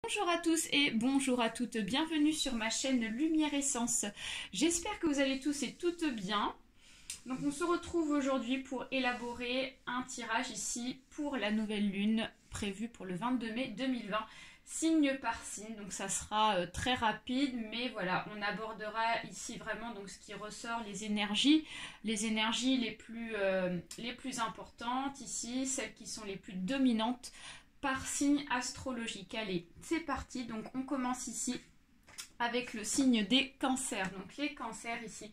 Bonjour à tous et bonjour à toutes, bienvenue sur ma chaîne Lumière Essence. J'espère que vous allez tous et toutes bien. Donc on se retrouve aujourd'hui pour élaborer un tirage ici pour la nouvelle lune prévue pour le 22 mai 2020, signe par signe. Donc ça sera très rapide, mais voilà, on abordera ici vraiment donc ce qui ressort, les énergies les plus importantes ici, celles qui sont les plus dominantes par signe astrologique. Allez, c'est parti. Donc on commence ici avec le signe des cancers. Donc les cancers ici,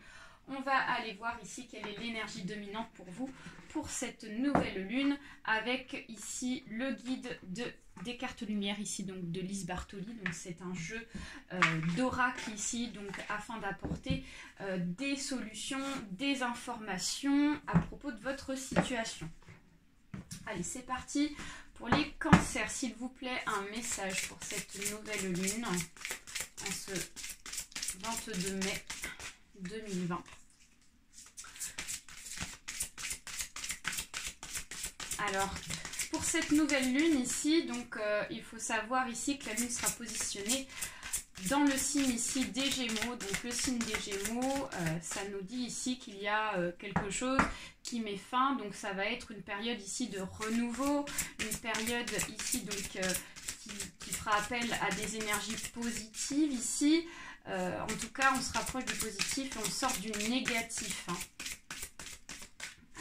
on va aller voir ici quelle est l'énergie dominante pour vous pour cette nouvelle lune, avec ici le guide des cartes lumière ici, donc de Lise Bartoli. Donc c'est un jeu d'oracle ici, donc afin d'apporter des solutions, des informations à propos de votre situation. Allez, c'est parti pour les cancers. S'il vous plaît, un message pour cette nouvelle lune en ce 22 mai 2020. Alors, pour cette nouvelle lune ici, donc il faut savoir ici que la lune sera positionnée dans le signe ici des Gémeaux. Donc le signe des Gémeaux, ça nous dit ici qu'il y a quelque chose qui met fin. Donc ça va être une période ici de renouveau, une période ici donc qui fera appel à des énergies positives ici. En tout cas, on se rapproche du positif et on sort du négatif. Hein.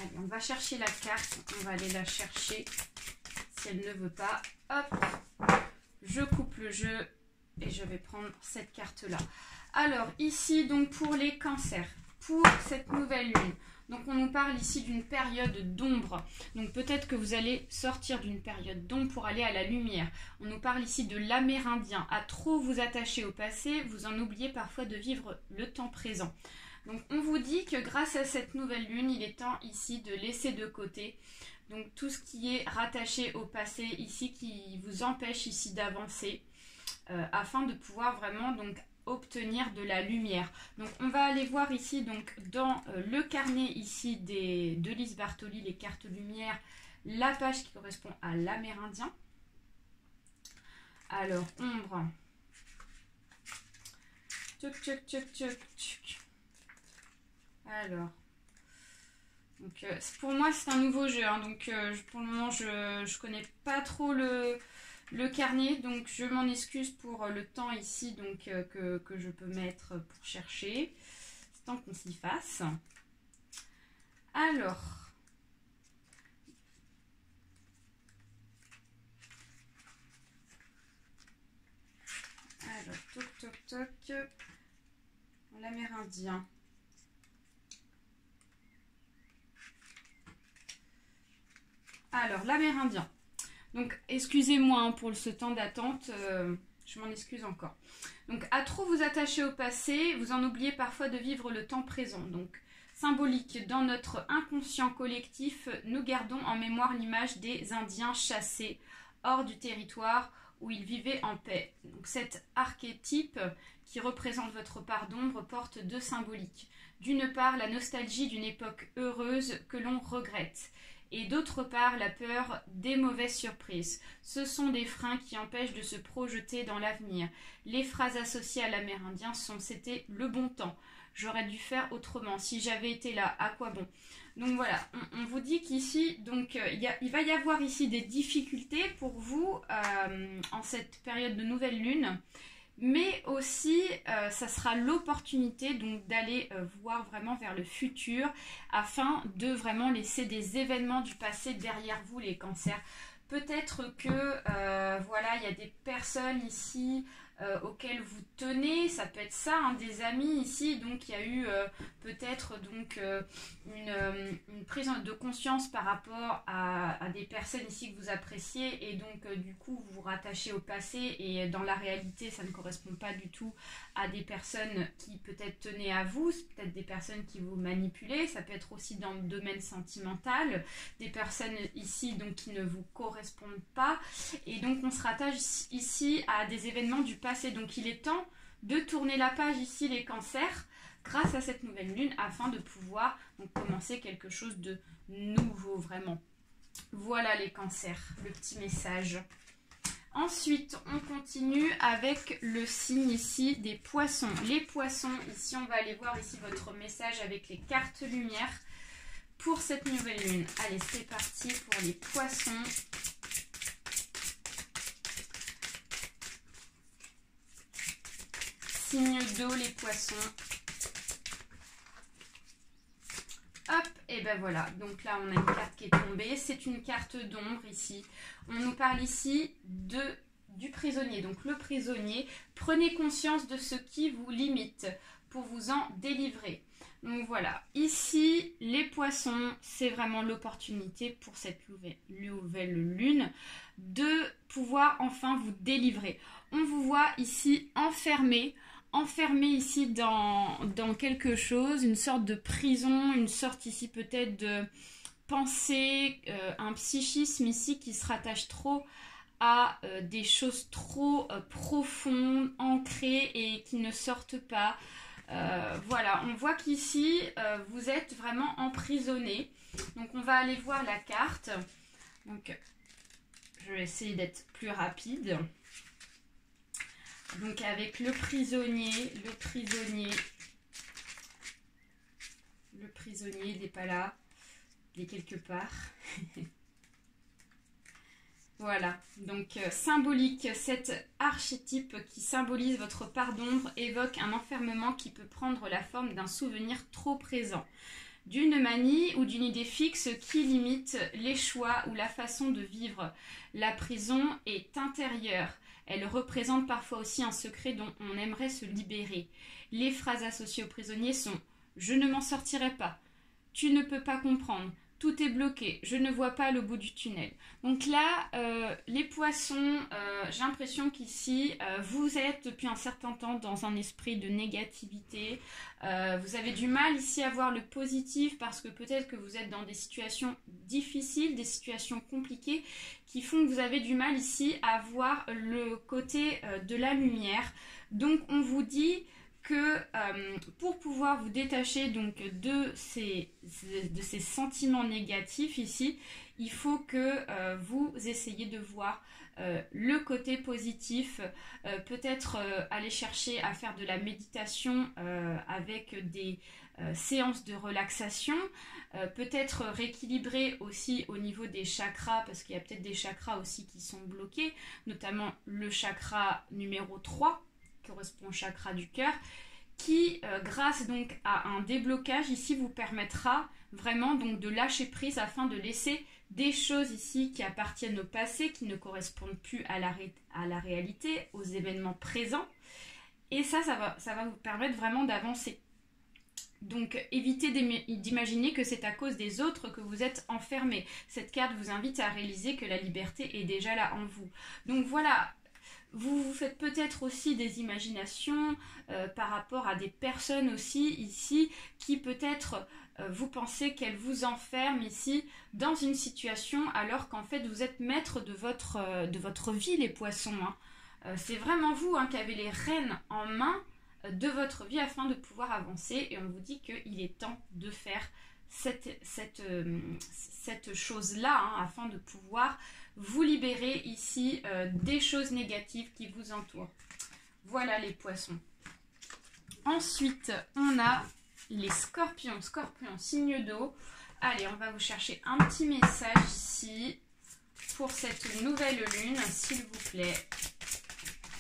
Allez, on va chercher la carte, on va aller la chercher. Si elle ne veut pas, hop, je coupe le jeu. Et je vais prendre cette carte-là. Alors, ici, donc, pour les cancers, pour cette nouvelle lune, donc on nous parle ici d'une période d'ombre. Donc, peut-être que vous allez sortir d'une période d'ombre pour aller à la lumière. On nous parle ici de l'amérindien. À trop vous attacher au passé, vous en oubliez parfois de vivre le temps présent. Donc, on vous dit que grâce à cette nouvelle lune, il est temps ici de laisser de côté donc tout ce qui est rattaché au passé ici, qui vous empêche ici d'avancer. Afin de pouvoir vraiment donc obtenir de la lumière. Donc on va aller voir ici donc dans le carnet ici de Lise Bartoli, les cartes lumière, la page qui correspond à l'amérindien. Alors ombre. Tchouk, tchouk, tchouk, tchouk, tchouk. Alors donc pour moi c'est un nouveau jeu, hein, donc pour le moment je connais pas trop le carnet, donc je m'en excuse pour le temps ici donc que je peux mettre pour chercher. C'est temps qu'on s'y fasse. Alors, toc toc toc, l'amérindien. Alors, l'amérindien. Donc, excusez-moi hein, pour ce temps d'attente, je m'en excuse encore. Donc, à trop vous attacher au passé, vous en oubliez parfois de vivre le temps présent. Donc, symbolique, dans notre inconscient collectif, nous gardons en mémoire l'image des Indiens chassés hors du territoire où ils vivaient en paix. Donc, cet archétype qui représente votre part d'ombre porte deux symboliques. D'une part, la nostalgie d'une époque heureuse que l'on regrette. Et d'autre part, la peur des mauvaises surprises. Ce sont des freins qui empêchent de se projeter dans l'avenir. Les phrases associées à l'amérindien sont « c'était le bon temps »,« j'aurais dû faire autrement »,« si j'avais été là, à quoi bon ?» Donc voilà, on vous dit qu'ici, donc il va y avoir ici des difficultés pour vous en cette période de nouvelle lune. Mais aussi, ça sera l'opportunité donc d'aller voir vraiment vers le futur afin de vraiment laisser des événements du passé derrière vous, les cancers. Peut-être que voilà, il y a des personnes ici auxquelles vous tenez, ça peut être ça, hein, des amis ici, donc il y a eu peut-être donc une prise de conscience par rapport à des personnes ici que vous appréciez et donc du coup vous vous rattachez au passé et dans la réalité ça ne correspond pas du tout à des personnes qui peut-être tenaient à vous, c'est peut-être des personnes qui vous manipulaient, ça peut être aussi dans le domaine sentimental, des personnes ici donc qui ne vous correspondent pas et donc on se rattache ici à des événements du passé. Donc il est temps de tourner la page ici les cancers grâce à cette nouvelle lune afin de pouvoir donc commencer quelque chose de nouveau vraiment. Voilà les cancers, le petit message. Ensuite, on continue avec le signe ici des poissons. Les poissons, ici, on va aller voir ici votre message avec les cartes lumière pour cette nouvelle lune. Allez, c'est parti pour les poissons. Signe d'eau, les poissons. Hop, et ben voilà. Donc là, on a une carte qui est tombée. C'est une carte d'ombre ici. On nous parle ici du prisonnier. Donc le prisonnier, prenez conscience de ce qui vous limite pour vous en délivrer. Donc voilà, ici, les poissons, c'est vraiment l'opportunité pour cette nouvelle lune de pouvoir enfin vous délivrer. On vous voit ici enfermé ici dans quelque chose, une sorte de prison, une sorte ici peut-être de pensée, un psychisme ici qui se rattache trop à des choses trop profondes, ancrées et qui ne sortent pas. Voilà, on voit qu'ici, vous êtes vraiment emprisonné. Donc, on va aller voir la carte. Donc, je vais essayer d'être plus rapide. Donc, avec le prisonnier, il n'est pas là, il est quelque part. Voilà, donc symbolique, cet archétype qui symbolise votre part d'ombre évoque un enfermement qui peut prendre la forme d'un souvenir trop présent, d'une manie ou d'une idée fixe qui limite les choix ou la façon de vivre. La prison est intérieure, elle représente parfois aussi un secret dont on aimerait se libérer. Les phrases associées aux prisonniers sont « Je ne m'en sortirai pas »,« Tu ne peux pas comprendre », tout est bloqué, je ne vois pas le bout du tunnel. Donc là, les poissons, j'ai l'impression qu'ici, vous êtes depuis un certain temps dans un esprit de négativité. Vous avez du mal ici à voir le positif parce que peut-être que vous êtes dans des situations difficiles, des situations compliquées qui font que vous avez du mal ici à voir le côté de la lumière. Donc on vous dit que pour pouvoir vous détacher donc de ces sentiments négatifs ici, il faut que vous essayiez de voir le côté positif, peut-être aller chercher à faire de la méditation avec des séances de relaxation, peut-être rééquilibrer aussi au niveau des chakras, parce qu'il y a peut-être des chakras aussi qui sont bloqués, notamment le chakra numéro 3, correspond au chakra du cœur, qui grâce donc à un déblocage ici vous permettra vraiment donc de lâcher prise afin de laisser des choses ici qui appartiennent au passé, qui ne correspondent plus à la réalité, aux événements présents, et ça va vous permettre vraiment d'avancer. Donc évitez d'imaginer que c'est à cause des autres que vous êtes enfermé. Cette carte vous invite à réaliser que la liberté est déjà là en vous. Donc voilà, vous vous faites peut-être aussi des imaginations par rapport à des personnes aussi ici qui peut-être vous pensez qu'elles vous enferment ici dans une situation alors qu'en fait vous êtes maître de votre vie, les poissons. Hein. C'est vraiment vous qui avez les rênes en main de votre vie afin de pouvoir avancer, et on vous dit qu'il est temps de faire cette chose-là afin de pouvoir vous libérer ici des choses négatives qui vous entourent. Voilà les poissons. Ensuite, on a les scorpions. Scorpions, signe d'eau. Allez, on va vous chercher un petit message ici pour cette nouvelle lune, s'il vous plaît.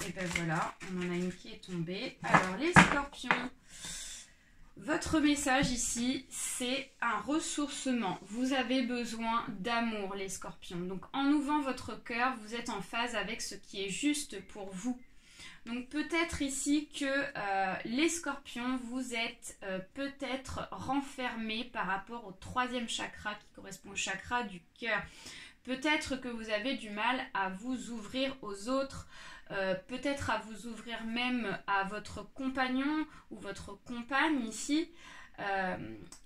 Et ben voilà, on en a une qui est tombée. Alors les scorpions, votre message ici, c'est un ressourcement. Vous avez besoin d'amour, les scorpions. Donc en ouvrant votre cœur, vous êtes en phase avec ce qui est juste pour vous. Donc peut-être ici que les scorpions, vous êtes peut-être renfermés par rapport au troisième chakra qui correspond au chakra du cœur. Peut-être que vous avez du mal à vous ouvrir aux autres, peut-être à vous ouvrir même à votre compagnon ou votre compagne ici.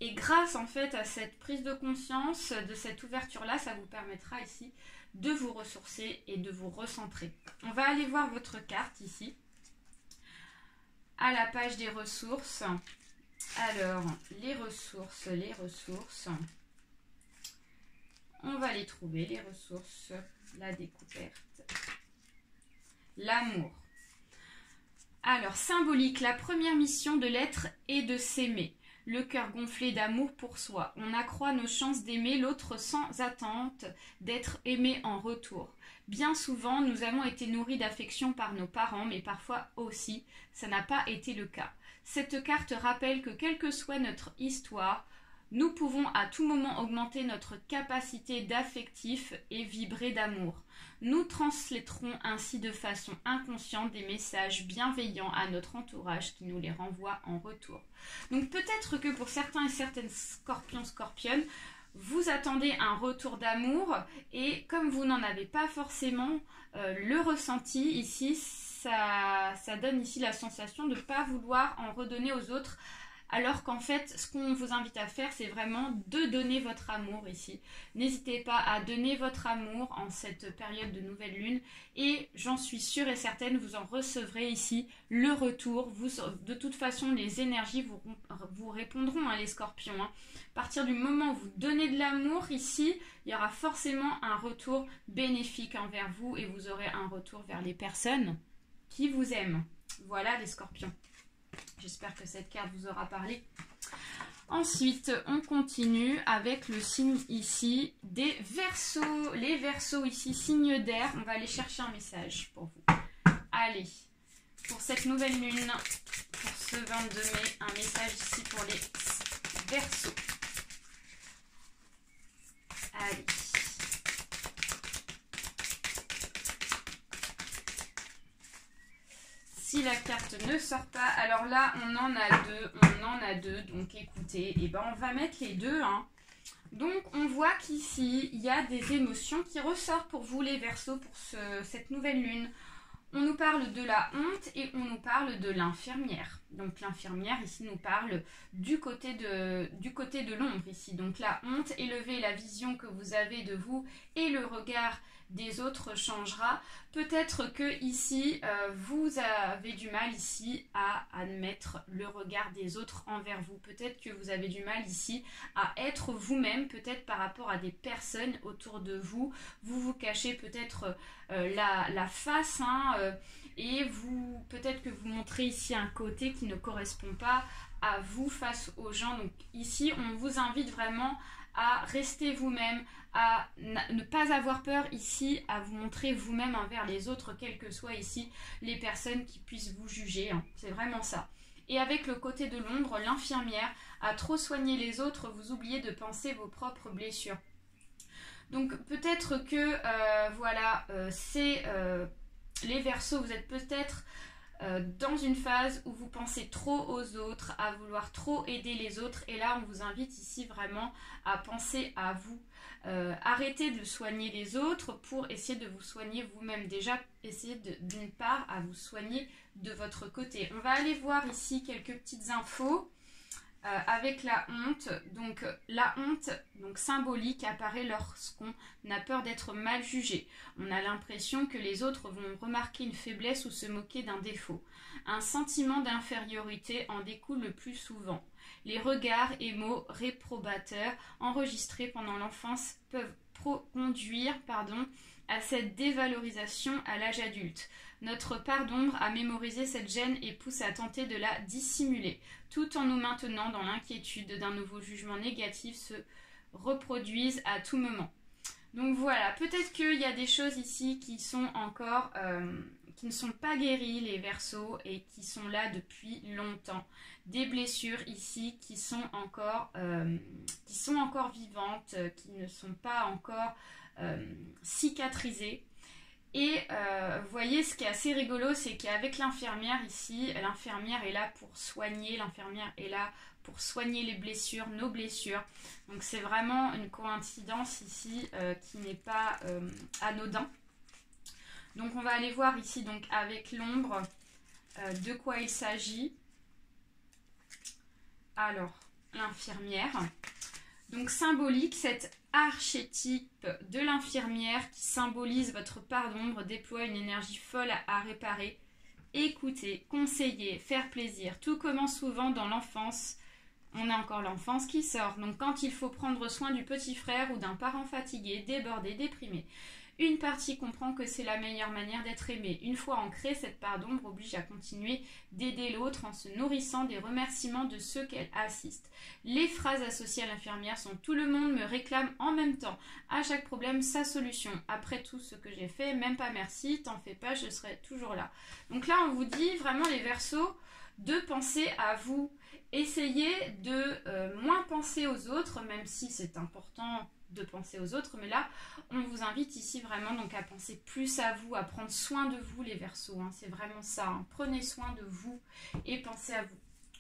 Et grâce en fait à cette prise de conscience, de cette ouverture-là, ça vous permettra ici de vous ressourcer et de vous recentrer. On va aller voir votre carte ici, à la page des ressources. Alors, les ressources, on va les trouver, les ressources, la découverte. l'amour. Alors, symbolique, la première mission de l'être est de s'aimer. Le cœur gonflé d'amour pour soi. On accroît nos chances d'aimer l'autre sans attente d'être aimé en retour. Bien souvent, nous avons été nourris d'affection par nos parents, mais parfois aussi, ça n'a pas été le cas. Cette carte rappelle que quelle que soit notre histoire, nous pouvons à tout moment augmenter notre capacité d'affectif et vibrer d'amour. Nous transmettrons ainsi de façon inconsciente des messages bienveillants à notre entourage qui nous les renvoie en retour. Donc peut-être que pour certains et certaines scorpions, scorpionnes, vous attendez un retour d'amour et comme vous n'en avez pas forcément le ressenti ici, ça donne ici la sensation de ne pas vouloir en redonner aux autres. Alors qu'en fait, ce qu'on vous invite à faire, c'est vraiment de donner votre amour ici. N'hésitez pas à donner votre amour en cette période de nouvelle lune et j'en suis sûre et certaine, vous en recevrez ici le retour. De toute façon, les énergies vous répondront, hein, les scorpions. Hein. À partir du moment où vous donnez de l'amour ici, il y aura forcément un retour bénéfique envers vous et vous aurez un retour vers les personnes qui vous aiment. Voilà les scorpions. J'espère que cette carte vous aura parlé. Ensuite, on continue avec le signe ici des Verseaux. Les Verseaux ici, signe d'air. On va aller chercher un message pour vous. Allez, pour cette nouvelle lune, pour ce 22 mai, un message ici pour les Verseaux. Allez. Si la carte ne sort pas, alors là on en a deux, donc écoutez, et ben on va mettre les deux. Hein. Donc on voit qu'ici il y a des émotions qui ressortent pour vous les Verseaux pour cette nouvelle lune. On nous parle de la honte et on nous parle de l'infirmière. Donc l'infirmière ici nous parle du côté de l'ombre ici. Donc la honte, élever la vision que vous avez de vous et le regard des autres changera. Peut-être que ici vous avez du mal ici à admettre le regard des autres envers vous. Peut-être que vous avez du mal ici à être vous-même, peut-être par rapport à des personnes autour de vous. Vous vous cachez peut-être la face et peut-être que vous montrez ici un côté qui ne correspond pas à vous face aux gens. Donc ici on vous invite vraiment à rester vous-même, à ne pas avoir peur ici, à vous montrer vous-même envers les autres, quelles que soient ici les personnes qui puissent vous juger. Hein. C'est vraiment ça. Et avec le côté de l'ombre, l'infirmière, à trop soigner les autres, vous oubliez de penser vos propres blessures. Donc peut-être que, c'est les Verseaux, vous êtes peut-être dans une phase où vous pensez trop aux autres, à vouloir trop aider les autres. Et là, on vous invite ici vraiment à penser à vous. Arrêtez de soigner les autres pour essayer de vous soigner vous-même. Déjà, essayez d'une part à vous soigner de votre côté. On va aller voir ici quelques petites infos. Avec la honte, donc la honte symbolique apparaît lorsqu'on a peur d'être mal jugé. On a l'impression que les autres vont remarquer une faiblesse ou se moquer d'un défaut. Un sentiment d'infériorité en découle le plus souvent. Les regards et mots réprobateurs enregistrés pendant l'enfance peuvent conduire à cette dévalorisation à l'âge adulte. Notre part d'ombre a mémorisé cette gêne et pousse à tenter de la dissimuler, tout en nous maintenant dans l'inquiétude d'un nouveau jugement négatif se reproduise à tout moment. Donc voilà, peut-être qu'il y a des choses ici qui sont encore, qui ne sont pas guéries, les Verseaux, et qui sont là depuis longtemps. Des blessures ici qui sont encore vivantes, qui ne sont pas encore cicatrisées. Et vous voyez, ce qui est assez rigolo, c'est qu'avec l'infirmière ici, l'infirmière est là pour soigner, l'infirmière est là pour soigner les blessures, nos blessures. Donc c'est vraiment une coïncidence ici qui n'est pas anodin. Donc on va aller voir ici donc avec l'ombre de quoi il s'agit. Alors, l'infirmière. Donc symbolique, cet archétype de l'infirmière qui symbolise votre part d'ombre déploie une énergie folle à réparer, écouter, conseiller, faire plaisir. Tout commence souvent dans l'enfance. On a encore l'enfance qui sort. Donc quand il faut prendre soin du petit frère ou d'un parent fatigué, débordé, déprimé. Une partie comprend que c'est la meilleure manière d'être aimé. Une fois ancrée, cette part d'ombre oblige à continuer d'aider l'autre en se nourrissant des remerciements de ceux qu'elle assiste. Les phrases associées à l'infirmière sont « Tout le monde me réclame en même temps. À chaque problème, sa solution. Après tout ce que j'ai fait, même pas merci, t'en fais pas, je serai toujours là. » Donc là, on vous dit vraiment les Verseaux de penser à vous. Essayez de moins penser aux autres, même si c'est important de penser aux autres, mais là on vous invite ici vraiment donc à penser plus à vous, à prendre soin de vous les Verseaux, hein. C'est vraiment ça, hein. Prenez soin de vous et pensez à vous.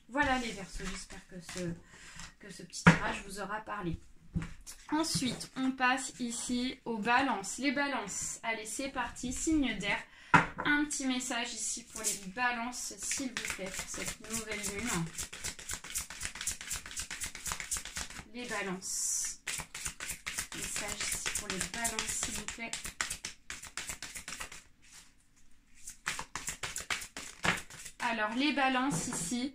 Voilà les Verseaux, j'espère que ce petit tirage vous aura parlé. Ensuite on passe ici aux balances. Les balances, allez c'est parti, signe d'air. Un petit message ici pour les balances s'il vous plaît pour cette nouvelle lune. Les balances. Message ici pour les balances s'il vous plaît. Alors les balances ici,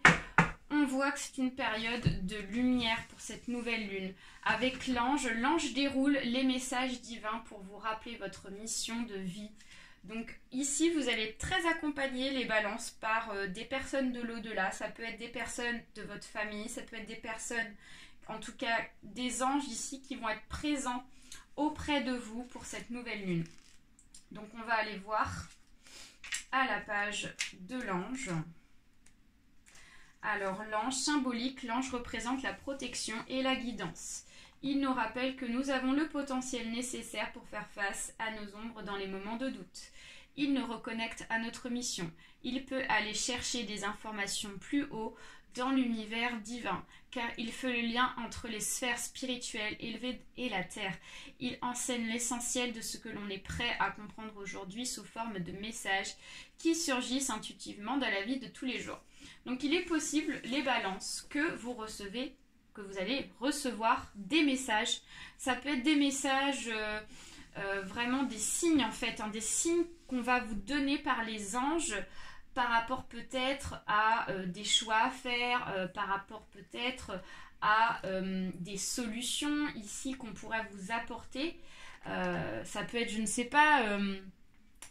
on voit que c'est une période de lumière pour cette nouvelle lune. Avec l'ange, l'ange déroule les messages divins pour vous rappeler votre mission de vie. Donc ici vous allez être très accompagné les balances par des personnes de l'au-delà. Ça peut être des personnes de votre famille, ça peut être des personnes, en tout cas des anges ici qui vont être présents auprès de vous pour cette nouvelle lune. Donc on va aller voir à la page de l'ange. Alors l'ange symbolique, l'ange représente la protection et la guidance. Il nous rappelle que nous avons le potentiel nécessaire pour faire face à nos ombres dans les moments de doute. Il nous reconnecte à notre mission. Il peut aller chercher des informations plus haut dans l'univers divin, car il fait le lien entre les sphères spirituelles élevées et la terre. Il enseigne l'essentiel de ce que l'on est prêt à comprendre aujourd'hui sous forme de messages qui surgissent intuitivement dans la vie de tous les jours. Donc il est possible, les balances, que vous recevez, que vous allez recevoir des messages. Ça peut être des messages, vraiment des signes en fait, hein, des signes qu'on va vous donner par les anges, par rapport peut-être à des choix à faire, par rapport peut-être à des solutions ici qu'on pourrait vous apporter. Ça peut être, je ne sais pas,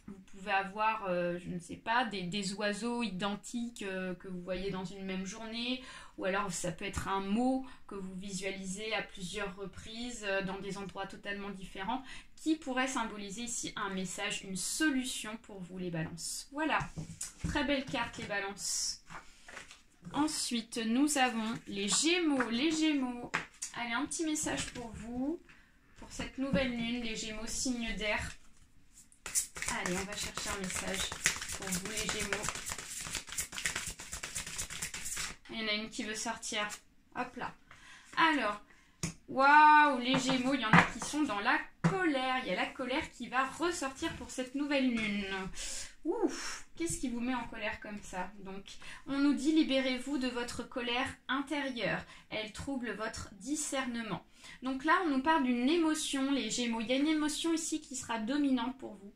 vous pouvez avoir, je ne sais pas, des oiseaux identiques que vous voyez dans une même journée, ou alors ça peut être un mot que vous visualisez à plusieurs reprises dans des endroits totalement différents, qui pourrait symboliser ici un message, une solution pour vous les balances. Voilà, très belle carte les balances. Ensuite, nous avons les Gémeaux. Les Gémeaux, allez, un petit message pour vous, pour cette nouvelle lune, les Gémeaux, signe d'air. Allez, on va chercher un message pour vous les Gémeaux. Il y en a une qui veut sortir. Hop là. Alors, waouh, les Gémeaux, il y en a qui sont dans la colère. Il y a la colère qui va ressortir pour cette nouvelle lune. Ouf, qu'est-ce qui vous met en colère comme ça? Donc, on nous dit libérez-vous de votre colère intérieure. Elle trouble votre discernement. Donc là, on nous parle d'une émotion, les Gémeaux. Il y a une émotion ici qui sera dominante pour vous.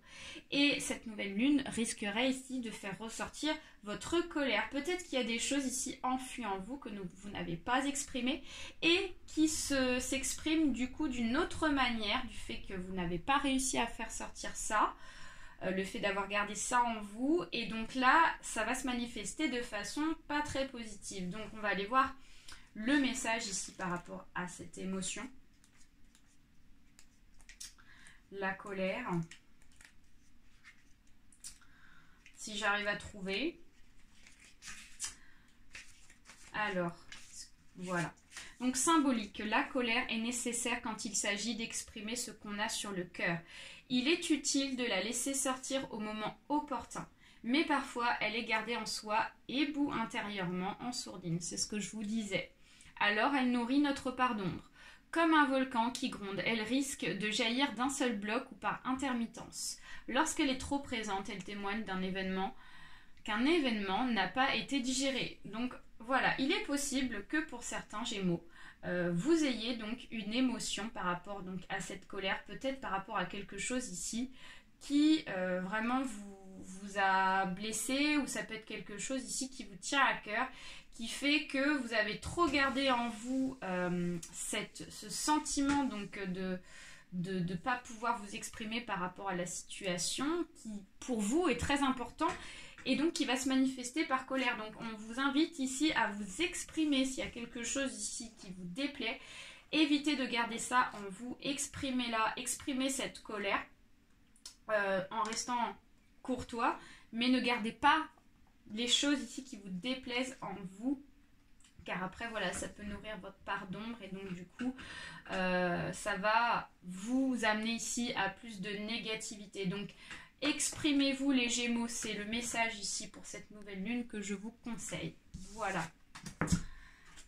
Et cette nouvelle lune risquerait ici de faire ressortir votre colère. Peut-être qu'il y a des choses ici enfuies en vous que vous n'avez pas exprimées et qui s'expriment du coup d'une autre manière, du fait que vous n'avez pas réussi à faire sortir ça. Le fait d'avoir gardé ça en vous, et donc là ça va se manifester de façon pas très positive. Donc on va aller voir le message ici par rapport à cette émotion, la colère, si j'arrive à trouver. Alors voilà, donc symbolique, la colère est nécessaire quand il s'agit d'exprimer ce qu'on a sur le cœur. Il est utile de la laisser sortir au moment opportun, mais parfois elle est gardée en soi et bout intérieurement en sourdine, c'est ce que je vous disais. Alors elle nourrit notre part d'ombre. Comme un volcan qui gronde, elle risque de jaillir d'un seul bloc ou par intermittence. Lorsqu'elle est trop présente, elle témoigne qu'un événement n'a pas été digéré. Donc voilà, il est possible que pour certains Gémeaux, vous ayez donc une émotion par rapport donc à cette colère, peut-être par rapport à quelque chose ici qui vraiment vous a blessé, ou ça peut être quelque chose ici qui vous tient à cœur, qui fait que vous avez trop gardé en vous ce sentiment donc de ne pas pouvoir vous exprimer par rapport à la situation qui, pour vous, est très important et donc qui va se manifester par colère. Donc, on vous invite ici à vous exprimer s'il y a quelque chose ici qui vous déplaît. Évitez de garder ça en vous, exprimez-la, exprimez cette colère en restant courtois, mais ne gardez pas les choses ici qui vous déplaisent en vous, car après voilà, ça peut nourrir votre part d'ombre et donc du coup ça va vous amener ici à plus de négativité. Donc exprimez-vous les Gémeaux, c'est le message ici pour cette nouvelle lune que je vous conseille. Voilà.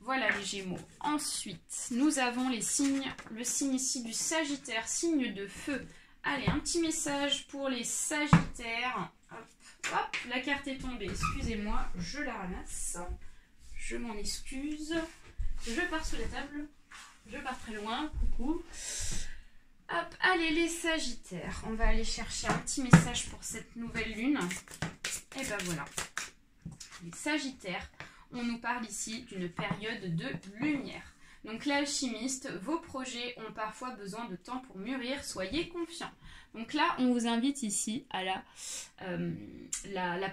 Voilà les Gémeaux. Ensuite, nous avons les signes, le signe ici du Sagittaire, signe de feu. Allez, un petit message pour les Sagittaires. Hop, hop, la carte est tombée. Excusez-moi, je la ramasse. Je m'en excuse. Je pars sous la table. Je pars très loin. Coucou. Hop, allez les Sagittaires. On va aller chercher un petit message pour cette nouvelle lune. Et ben voilà. Les Sagittaires. On nous parle ici d'une période de lumière. Donc l'alchimiste, vos projets ont parfois besoin de temps pour mûrir, soyez confiants. Donc là, on vous invite ici à la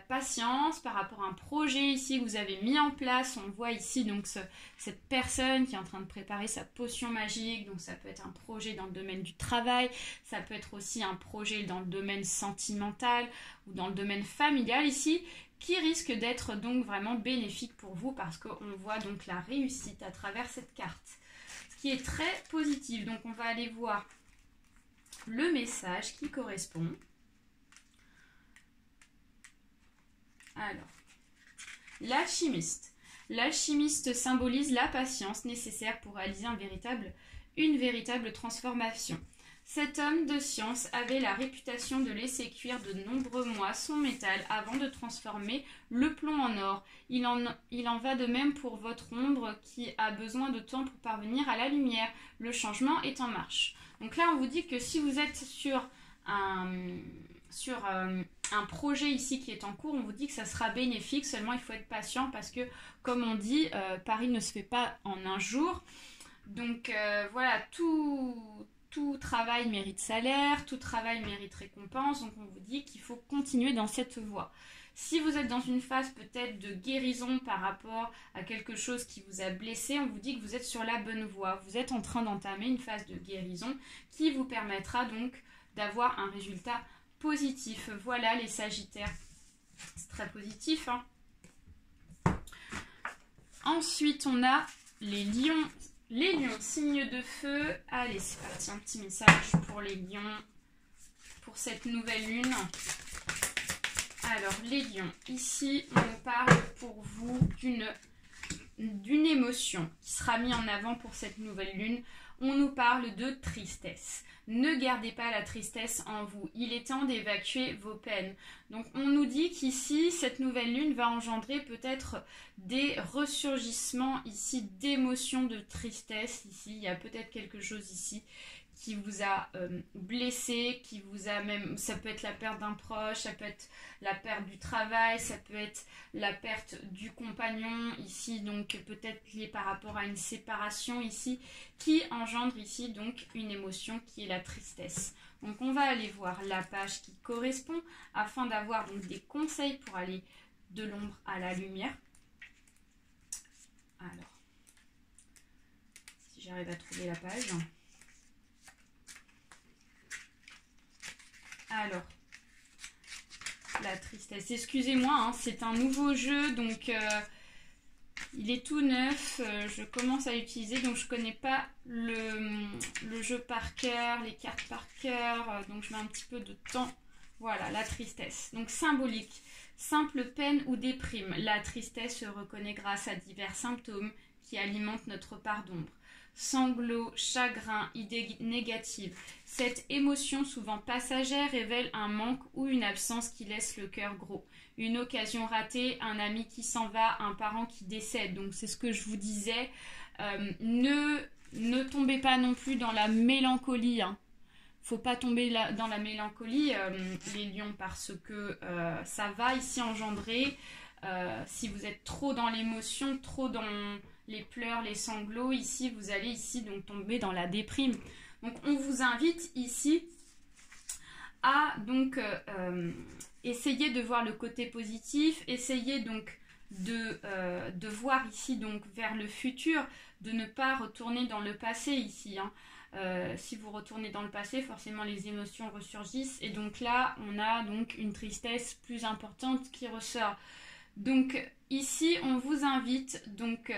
patience par rapport à un projet ici que vous avez mis en place. On voit ici donc cette personne qui est en train de préparer sa potion magique. Donc ça peut être un projet dans le domaine du travail, ça peut être aussi un projet dans le domaine sentimental ou dans le domaine familial ici, qui risque d'être donc vraiment bénéfique pour vous parce qu'on voit donc la réussite à travers cette carte, ce qui est très positif. Donc on va aller voir le message qui correspond. Alors, l'alchimiste. L'alchimiste symbolise la patience nécessaire pour réaliser une véritable transformation. Cet homme de science avait la réputation de laisser cuire de nombreux mois son métal avant de transformer le plomb en or. Il en va de même pour votre ombre qui a besoin de temps pour parvenir à la lumière. Le changement est en marche. Donc là, on vous dit que si vous êtes sur un projet ici qui est en cours, on vous dit que ça sera bénéfique. Seulement, il faut être patient parce que, comme on dit, Paris ne se fait pas en un jour. Donc voilà, tout travail mérite salaire, tout travail mérite récompense, donc on vous dit qu'il faut continuer dans cette voie. Si vous êtes dans une phase peut-être de guérison par rapport à quelque chose qui vous a blessé, on vous dit que vous êtes sur la bonne voie. Vous êtes en train d'entamer une phase de guérison qui vous permettra donc d'avoir un résultat positif. Voilà les Sagittaires, c'est très positif, hein. Ensuite, on a les Lions. Les lions, signe de feu. Allez, c'est parti, un petit message pour les lions, pour cette nouvelle lune. Alors, les lions, ici, on nous parle pour vous d'une émotion qui sera mise en avant pour cette nouvelle lune. On nous parle de tristesse. Ne gardez pas la tristesse en vous. Il est temps d'évacuer vos peines. Donc on nous dit qu'ici, cette nouvelle lune va engendrer peut-être des ressurgissements ici d'émotions de tristesse. Ici, il y a peut-être quelque chose ici qui vous a blessé, qui vous a même, ça peut être la perte d'un proche, ça peut être la perte du travail, ça peut être la perte du compagnon ici, donc peut-être lié par rapport à une séparation ici, qui engendre ici donc une émotion qui est la tristesse. Donc on va aller voir la page qui correspond afin d'avoir donc des conseils pour aller de l'ombre à la lumière. Alors, si j'arrive à trouver la page. Alors, la tristesse. Excusez-moi, hein, c'est un nouveau jeu, donc il est tout neuf. Je commence à l'utiliser, donc je ne connais pas le jeu par cœur, les cartes par cœur, donc je mets un petit peu de temps. Voilà, la tristesse. Donc symbolique, simple peine ou déprime. La tristesse se reconnaît grâce à divers symptômes qui alimentent notre part d'ombre. Sanglots, chagrin, idées négatives. Cette émotion souvent passagère révèle un manque ou une absence qui laisse le cœur gros. Une occasion ratée, un ami qui s'en va, un parent qui décède. Donc c'est ce que je vous disais. Ne tombez pas non plus dans la mélancolie. Hein. Faut pas tomber dans la mélancolie, les lions, parce que ça va ici engendrer, si vous êtes trop dans l'émotion, trop dans les pleurs, les sanglots, ici vous allez ici donc tomber dans la déprime. Donc on vous invite ici à donc essayer de voir le côté positif, essayer donc de voir ici donc vers le futur, de ne pas retourner dans le passé ici, hein. Si vous retournez dans le passé, forcément les émotions ressurgissent et donc là on a donc une tristesse plus importante qui ressort. Donc ici on vous invite donc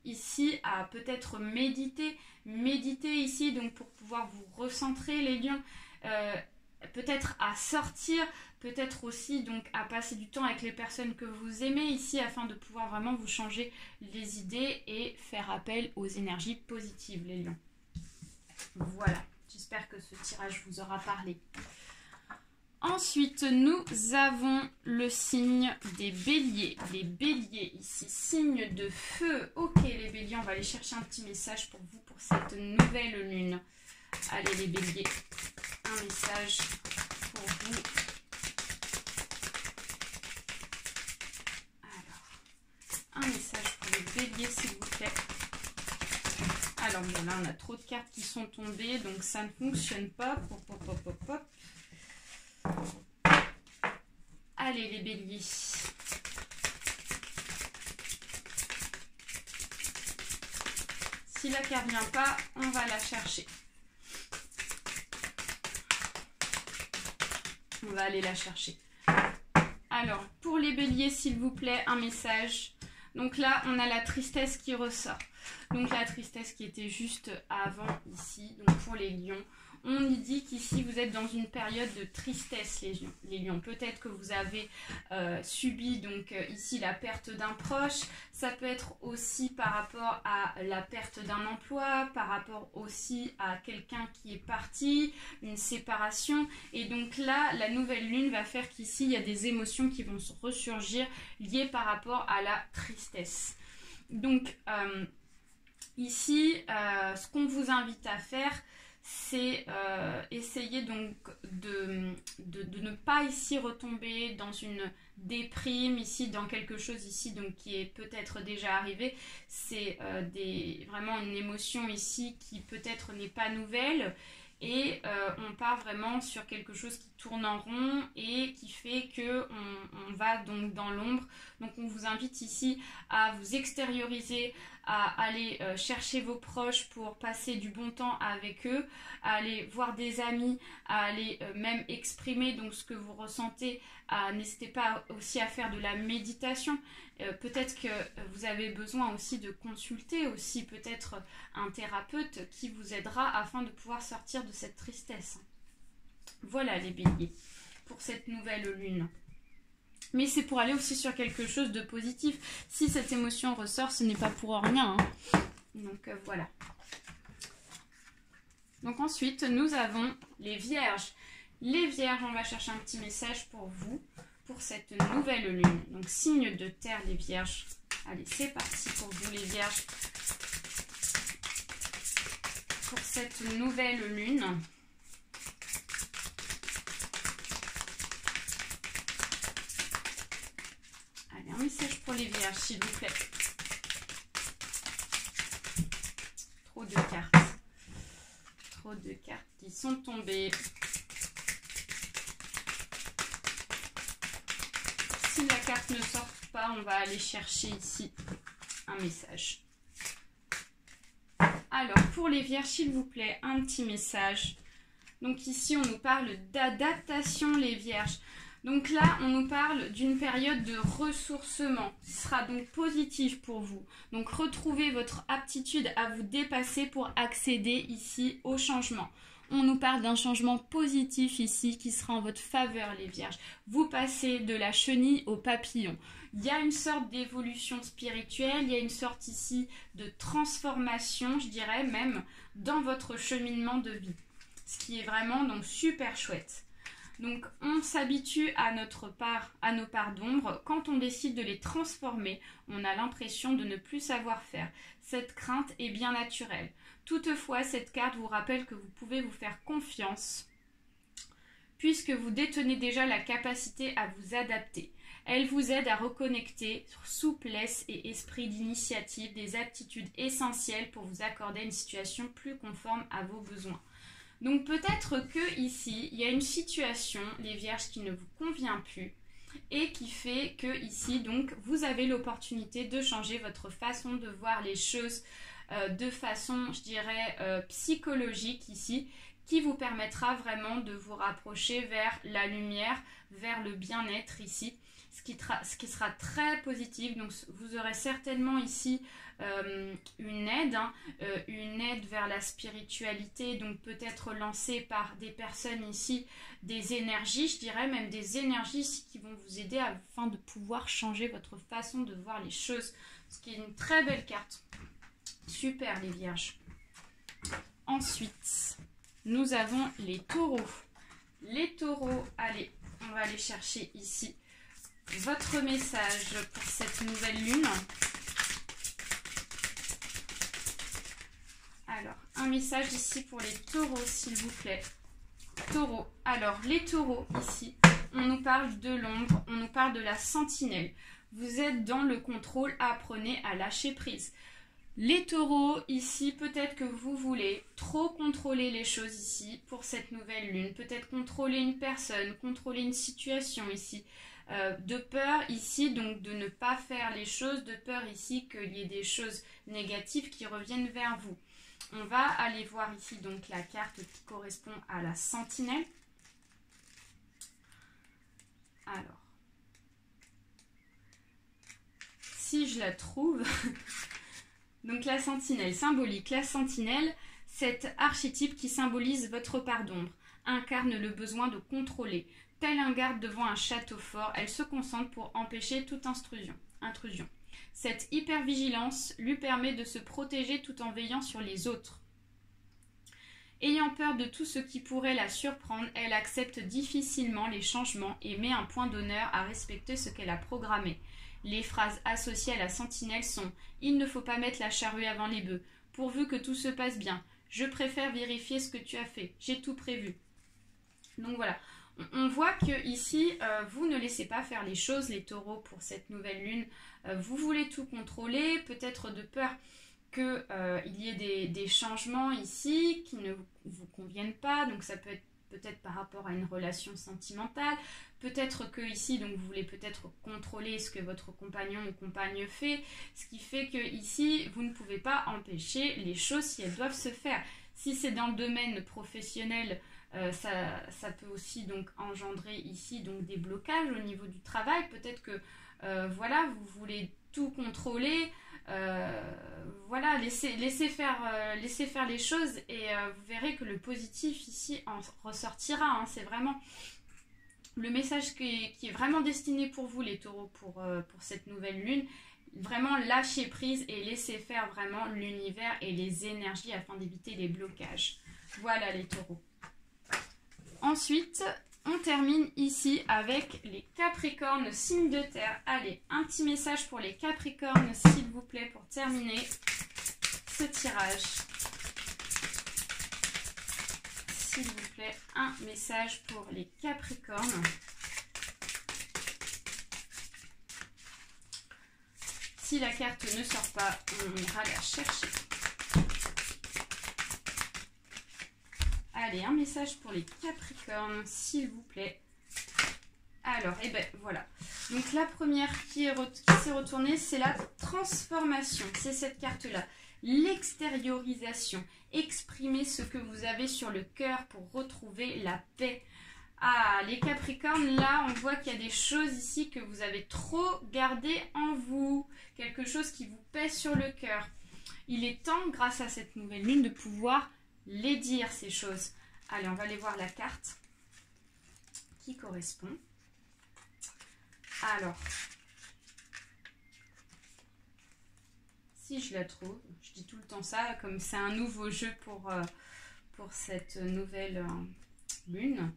ici à peut-être méditer ici donc pour pouvoir vous recentrer les lions, peut-être à sortir, peut-être aussi donc à passer du temps avec les personnes que vous aimez ici afin de pouvoir vraiment vous changer les idées et faire appel aux énergies positives les lions. Voilà, j'espère que ce tirage vous aura parlé. Ensuite, nous avons le signe des béliers. Les béliers ici, signe de feu. Ok les béliers, on va aller chercher un petit message pour vous pour cette nouvelle lune. Allez les béliers, un message pour vous. Alors, un message pour les béliers s'il vous plaît. Alors bon là on a trop de cartes qui sont tombées donc ça ne fonctionne pas. Hop, hop, hop, hop, hop. Allez les béliers. Si la carte ne vient pas, on va la chercher. On va aller la chercher. Alors, pour les béliers, s'il vous plaît, un message. Donc là, on a la tristesse qui ressort. Donc la tristesse qui était juste avant ici, donc pour les lions. On y dit qu'ici, vous êtes dans une période de tristesse, les lions. Peut-être que vous avez subi donc ici la perte d'un proche. Ça peut être aussi par rapport à la perte d'un emploi, par rapport aussi à quelqu'un qui est parti, une séparation. Et donc là, la nouvelle lune va faire qu'ici, il y a des émotions qui vont se ressurgir liées par rapport à la tristesse. Donc, ici, ce qu'on vous invite à faire, c'est essayer donc de ne pas ici retomber dans une déprime, ici dans quelque chose ici donc qui est peut-être déjà arrivé. C'est vraiment une émotion ici qui peut-être n'est pas nouvelle et on part vraiment sur quelque chose qui tourne en rond et qui fait que on va donc dans l'ombre. Donc on vous invite ici à vous extérioriser, à aller chercher vos proches pour passer du bon temps avec eux, à aller voir des amis, à aller même exprimer donc ce que vous ressentez. N'hésitez pas aussi à faire de la méditation. Peut-être que vous avez besoin aussi de consulter aussi peut-être un thérapeute qui vous aidera afin de pouvoir sortir de cette tristesse. Voilà les béliers pour cette nouvelle lune. Mais c'est pour aller aussi sur quelque chose de positif. Si cette émotion ressort, ce n'est pas pour rien, hein. Donc voilà. Donc ensuite, nous avons les vierges. Les vierges, on va chercher un petit message pour vous, pour cette nouvelle lune. Donc signe de terre, les vierges. Allez, c'est parti pour vous les vierges. Pour cette nouvelle lune. Un message pour les vierges, s'il vous plaît. Trop de cartes. Trop de cartes qui sont tombées. Si la carte ne sort pas, on va aller chercher ici un message. Alors, pour les vierges, s'il vous plaît, un petit message. Donc ici, on nous parle d'adaptation, les vierges. Donc là, on nous parle d'une période de ressourcement. Ce sera donc positif pour vous. Donc retrouvez votre aptitude à vous dépasser pour accéder ici au changement. On nous parle d'un changement positif ici qui sera en votre faveur les vierges. Vous passez de la chenille au papillon. Il y a une sorte d'évolution spirituelle, il y a une sorte ici de transformation, je dirais même, dans votre cheminement de vie. Ce qui est vraiment donc super chouette. Donc on s'habitue à nos parts d'ombre. Quand on décide de les transformer, on a l'impression de ne plus savoir faire. Cette crainte est bien naturelle. Toutefois, cette carte vous rappelle que vous pouvez vous faire confiance puisque vous détenez déjà la capacité à vous adapter. Elle vous aide à reconnecter souplesse et esprit d'initiative, des aptitudes essentielles pour vous accorder une situation plus conforme à vos besoins. Donc peut-être que ici, il y a une situation, les vierges, qui ne vous convient plus et qui fait que ici, donc, vous avez l'opportunité de changer votre façon de voir les choses de façon, je dirais, psychologique ici, qui vous permettra vraiment de vous rapprocher vers la lumière, vers le bien-être ici, ce qui sera très positif. Donc vous aurez certainement ici une aide vers la spiritualité, donc peut-être lancée par des personnes ici, des énergies, je dirais même des énergies ici qui vont vous aider afin de pouvoir changer votre façon de voir les choses, ce qui est une très belle carte. Super les vierges. Ensuite, nous avons les taureaux. Les taureaux, allez, on va aller chercher ici votre message pour cette nouvelle lune. Alors, un message ici pour les taureaux, s'il vous plaît. Taureaux. Alors, les taureaux, ici, on nous parle de l'ombre, on nous parle de la sentinelle. Vous êtes dans le contrôle, apprenez à lâcher prise. Les taureaux, ici, peut-être que vous voulez trop contrôler les choses ici pour cette nouvelle lune. Peut-être contrôler une personne, contrôler une situation ici. De peur ici, donc de ne pas faire les choses, de peur ici qu'il y ait des choses négatives qui reviennent vers vous. On va aller voir ici donc la carte qui correspond à la sentinelle. Alors, si je la trouve... Donc la sentinelle, symbolique. La sentinelle, cet archétype qui symbolise votre part d'ombre, incarne le besoin de contrôler. Tel un garde devant un château fort, elle se concentre pour empêcher toute intrusion. Cette hypervigilance lui permet de se protéger tout en veillant sur les autres. Ayant peur de tout ce qui pourrait la surprendre, elle accepte difficilement les changements et met un point d'honneur à respecter ce qu'elle a programmé. Les phrases associées à la sentinelle sont « Il ne faut pas mettre la charrue avant les bœufs, pourvu que tout se passe bien. Je préfère vérifier ce que tu as fait. J'ai tout prévu. » Donc voilà, on voit que ici, vous ne laissez pas faire les choses, les taureaux, pour cette nouvelle lune. Vous voulez tout contrôler, peut-être de peur qu'il y ait des changements ici qui ne vous conviennent pas. Donc ça peut être peut-être par rapport à une relation sentimentale, peut-être que ici donc vous voulez peut-être contrôler ce que votre compagnon ou compagne fait, ce qui fait que ici vous ne pouvez pas empêcher les choses si elles doivent se faire. Si c'est dans le domaine professionnel, ça peut aussi donc engendrer ici donc des blocages au niveau du travail. Peut-être que voilà, vous voulez tout contrôler. Voilà, laissez faire les choses et vous verrez que le positif ici en ressortira. Hein. C'est vraiment le message qui est vraiment destiné pour vous les taureaux pour cette nouvelle lune. Vraiment lâcher prise et laisser faire vraiment l'univers et les énergies afin d'éviter les blocages. Voilà les taureaux. Ensuite, on termine ici avec les Capricornes, signe de terre. Allez, un petit message pour les Capricornes, s'il vous plaît, pour terminer ce tirage. S'il vous plaît, un message pour les Capricornes. Si la carte ne sort pas, on ira la chercher. Allez, un message pour les Capricornes, s'il vous plaît. Alors, et ben voilà. Donc la première qui s'est retournée, c'est la transformation. C'est cette carte-là. L'extériorisation. Exprimer ce que vous avez sur le cœur pour retrouver la paix. Ah, les Capricornes, là, on voit qu'il y a des choses ici que vous avez trop gardées en vous. Quelque chose qui vous pèse sur le cœur. Il est temps, grâce à cette nouvelle lune, de pouvoir les dire, ces choses. Allez, on va aller voir la carte qui correspond. Alors, si je la trouve, je dis tout le temps ça, comme c'est un nouveau jeu pour cette nouvelle lune.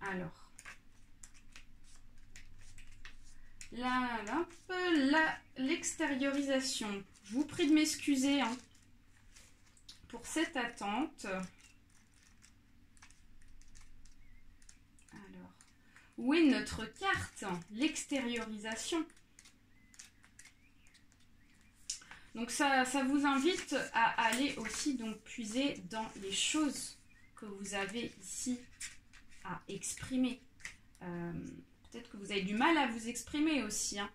Alors, l'extériorisation. Je vous prie de m'excuser hein, pour cette attente. Alors, Où est notre carte? L'extériorisation. Donc ça vous invite à aller aussi donc puiser dans les choses que vous avez ici à exprimer. Peut-être que vous avez du mal à vous exprimer aussi. Hein.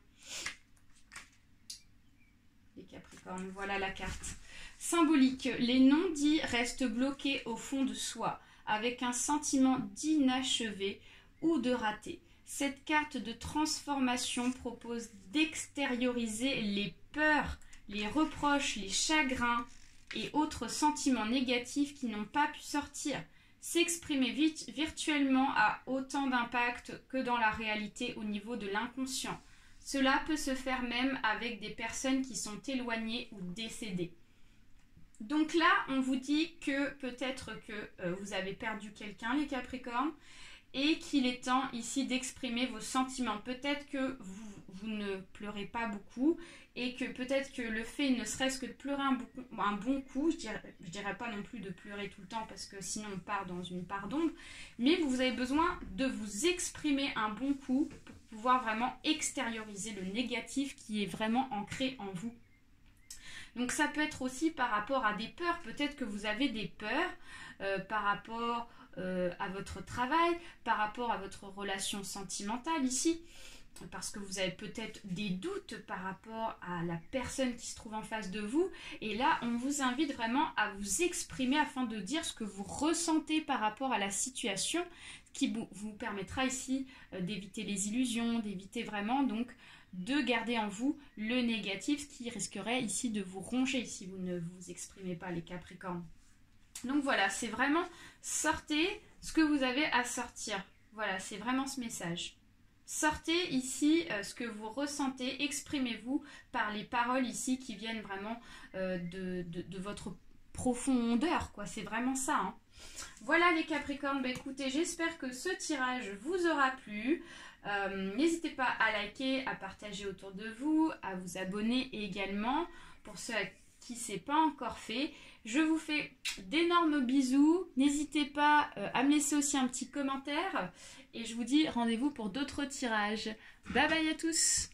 Les Capricornes, voilà la carte. Symbolique, les non-dits restent bloqués au fond de soi, avec un sentiment d'inachevé ou de raté. Cette carte de transformation propose d'extérioriser les peurs, les reproches, les chagrins et autres sentiments négatifs qui n'ont pas pu sortir. S'exprimer virtuellement a autant d'impact que dans la réalité au niveau de l'inconscient. Cela peut se faire même avec des personnes qui sont éloignées ou décédées. Donc là, on vous dit que peut-être que vous avez perdu quelqu'un, les Capricornes, et qu'il est temps ici d'exprimer vos sentiments. Peut-être que vous ne pleurez pas beaucoup et que peut-être que le fait ne serait-ce que de pleurer un bon coup, je dirais pas non plus de pleurer tout le temps parce que sinon on part dans une part d'ombre, mais vous avez besoin de vous exprimer un bon coup pour pouvoir vraiment extérioriser le négatif qui est vraiment ancré en vous. Donc ça peut être aussi par rapport à des peurs, peut-être que vous avez des peurs par rapport à votre travail, par rapport à votre relation sentimentale ici, parce que vous avez peut-être des doutes par rapport à la personne qui se trouve en face de vous. Et là, on vous invite vraiment à vous exprimer afin de dire ce que vous ressentez par rapport à la situation, ce qui vous permettra ici d'éviter les illusions, d'éviter vraiment donc de garder en vous le négatif, ce qui risquerait ici de vous ronger si vous ne vous exprimez pas, les Capricornes. Donc voilà, c'est vraiment sortez ce que vous avez à sortir. Voilà, c'est vraiment ce message. Sortez ici ce que vous ressentez, exprimez-vous par les paroles ici qui viennent vraiment de votre profondeur, quoi. C'est vraiment ça. Hein. Voilà les Capricornes, bah, écoutez, j'espère que ce tirage vous aura plu. N'hésitez pas à liker, à partager autour de vous, à vous abonner également pour ceux à qui ce n'est pas encore fait. Je vous fais d'énormes bisous. N'hésitez pas à me laisser aussi un petit commentaire. Et je vous dis rendez-vous pour d'autres tirages. Bye bye à tous!